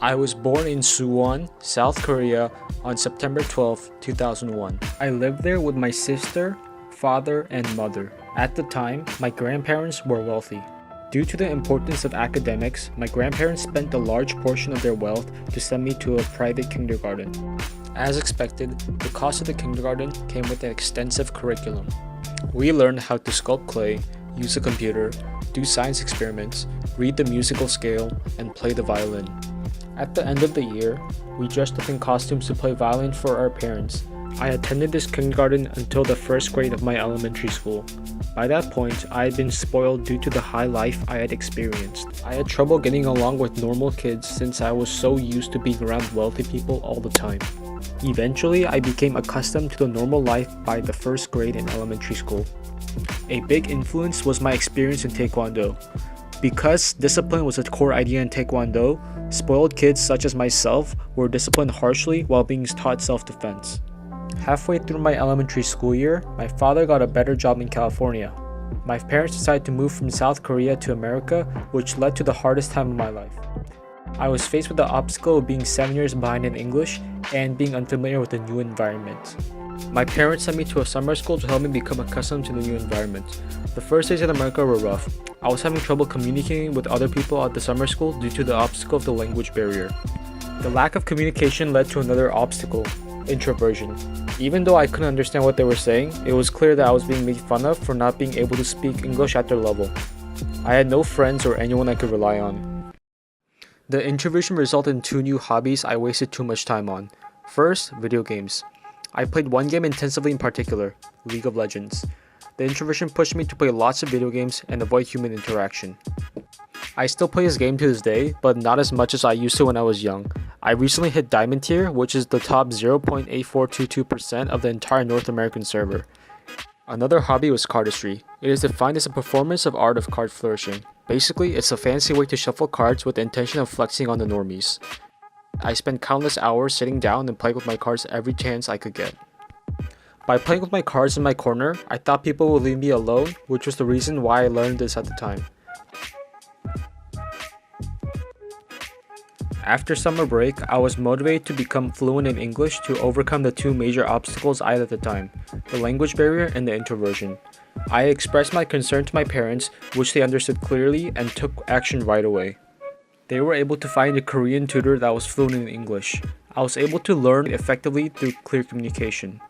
I was born in Suwon, South Korea on September 12, 2001. I lived there with my sister, father, and mother. At the time, my grandparents were wealthy. Due to the importance of academics, my grandparents spent a large portion of their wealth to send me to a private kindergarten. As expected, the cost of the kindergarten came with an extensive curriculum. We learned how to sculpt clay, use a computer, do science experiments, read the musical scale, and play the violin. At the end of the year, we dressed up in costumes to play violin for our parents. I attended this kindergarten until the first grade of my elementary school. By that point, I had been spoiled due to the high life I had experienced. I had trouble getting along with normal kids since I was so used to being around wealthy people all the time. Eventually, I became accustomed to the normal life by the first grade in elementary school. A big influence was my experience in Taekwondo. Because discipline was a core idea in Taekwondo, spoiled kids such as myself were disciplined harshly while being taught self-defense. Halfway through my elementary school year, my father got a better job in California. My parents decided to move from South Korea to America, which led to the hardest time of my life. I was faced with the obstacle of being 7 years behind in English and being unfamiliar with the new environment. My parents sent me to a summer school to help me become accustomed to the new environment. The first days in America were rough. I was having trouble communicating with other people at the summer school due to the obstacle of the language barrier. The lack of communication led to another obstacle, introversion. Even though I couldn't understand what they were saying, it was clear that I was being made fun of for not being able to speak English at their level. I had no friends or anyone I could rely on. The introversion resulted in two new hobbies I wasted too much time on. First, video games. I played one game intensively in particular, League of Legends. The introversion pushed me to play lots of video games and avoid human interaction. I still play this game to this day, but not as much as I used to when I was young. I recently hit Diamond Tier, which is the top 0.8422% of the entire North American server. Another hobby was cardistry. It is defined as a performance of art of card flourishing. Basically, it's a fancy way to shuffle cards with the intention of flexing on the normies. I spent countless hours sitting down and playing with my cards every chance I could get. By playing with my cards in my corner, I thought people would leave me alone, which was the reason why I learned this at the time. After summer break, I was motivated to become fluent in English to overcome the two major obstacles I had at the time, the language barrier and the introversion. I expressed my concern to my parents, which they understood clearly and took action right away. They were able to find a Korean tutor that was fluent in English. I was able to learn effectively through clear communication.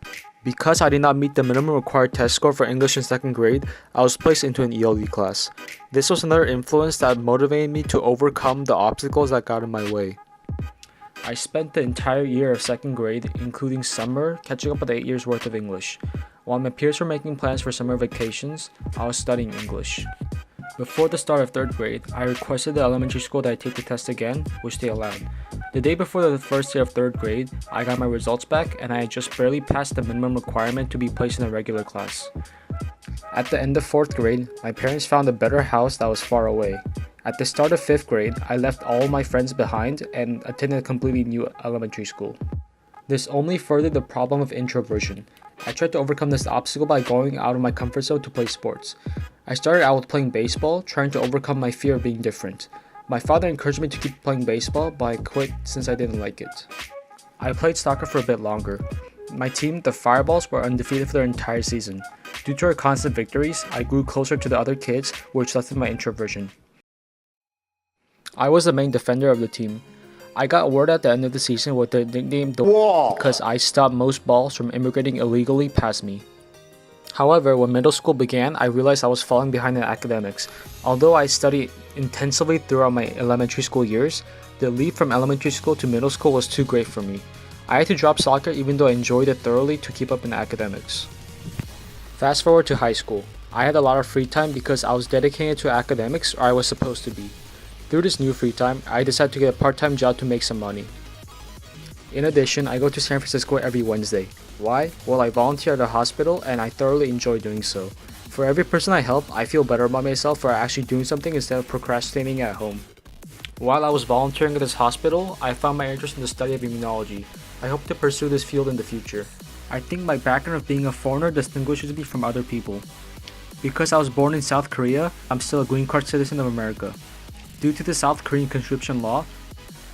Because I did not meet the minimum required test score for English in 2nd grade, I was placed into an ELE class. This was another influence that motivated me to overcome the obstacles that got in my way. I spent the entire year of 2nd grade, including summer, catching up with 8 years worth of English. While my peers were making plans for summer vacations, I was studying English. Before the start of 3rd grade, I requested the elementary school that I take the test again, which they allowed. The day before the first day of 3rd grade, I got my results back and I had just barely passed the minimum requirement to be placed in a regular class. At the end of 4th grade, my parents found a better house that was far away. At the start of 5th grade, I left all my friends behind and attended a completely new elementary school. This only furthered the problem of introversion. I tried to overcome this obstacle by going out of my comfort zone to play sports. I started out with playing baseball, trying to overcome my fear of being different. My father encouraged me to keep playing baseball, but I quit since I didn't like it. I played soccer for a bit longer. My team, the Fireballs, were undefeated for their entire season. Due to our constant victories, I grew closer to the other kids, which lessened my introversion. I was the main defender of the team. I got awarded at the end of the season with the nickname The Wall because I stopped most balls from immigrating illegally past me. However, when middle school began, I realized I was falling behind in academics. Although I studied intensively throughout my elementary school years, the leap from elementary school to middle school was too great for me. I had to drop soccer even though I enjoyed it thoroughly to keep up in academics. Fast forward to high school. I had a lot of free time because I was dedicated to academics, or I was supposed to be. Through this new free time, I decided to get a part-time job to make some money. In addition, I go to San Francisco every Wednesday. Why? Well, I volunteer at a hospital and I thoroughly enjoy doing so. For every person I help, I feel better about myself for actually doing something instead of procrastinating at home. While I was volunteering at this hospital, I found my interest in the study of immunology. I hope to pursue this field in the future. I think my background of being a foreigner distinguishes me from other people. Because I was born in South Korea, I'm still a green card citizen of America. Due to the South Korean conscription law,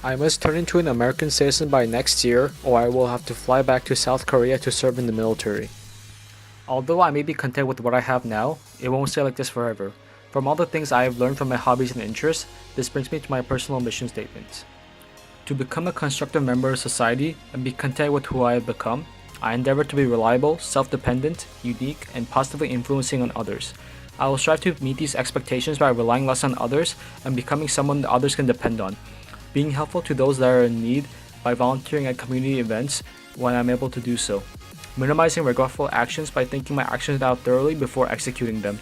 I must turn into an American citizen by next year, or I will have to fly back to South Korea to serve in the military. Although I may be content with what I have now, it won't stay like this forever. From all the things I have learned from my hobbies and interests, this brings me to my personal mission statement. To become a constructive member of society and be content with who I have become, I endeavor to be reliable, self-dependent, unique, and positively influencing on others. I will strive to meet these expectations by relying less on others and becoming someone that others can depend on. Being helpful to those that are in need by volunteering at community events when I'm able to do so. Minimizing regretful actions by thinking my actions out thoroughly before executing them.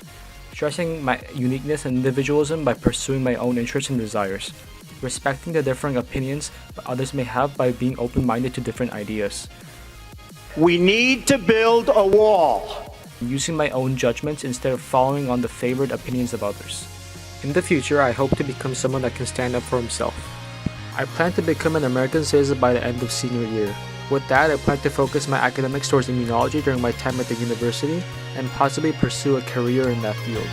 Stressing my uniqueness and individualism by pursuing my own interests and desires. Respecting the differing opinions that others may have by being open-minded to different ideas. We need to build a wall. Using my own judgments instead of following on the favored opinions of others. In the future, I hope to become someone that can stand up for himself. I plan to become an American citizen by the end of senior year. With that, I plan to focus my academics towards immunology during my time at the university and possibly pursue a career in that field.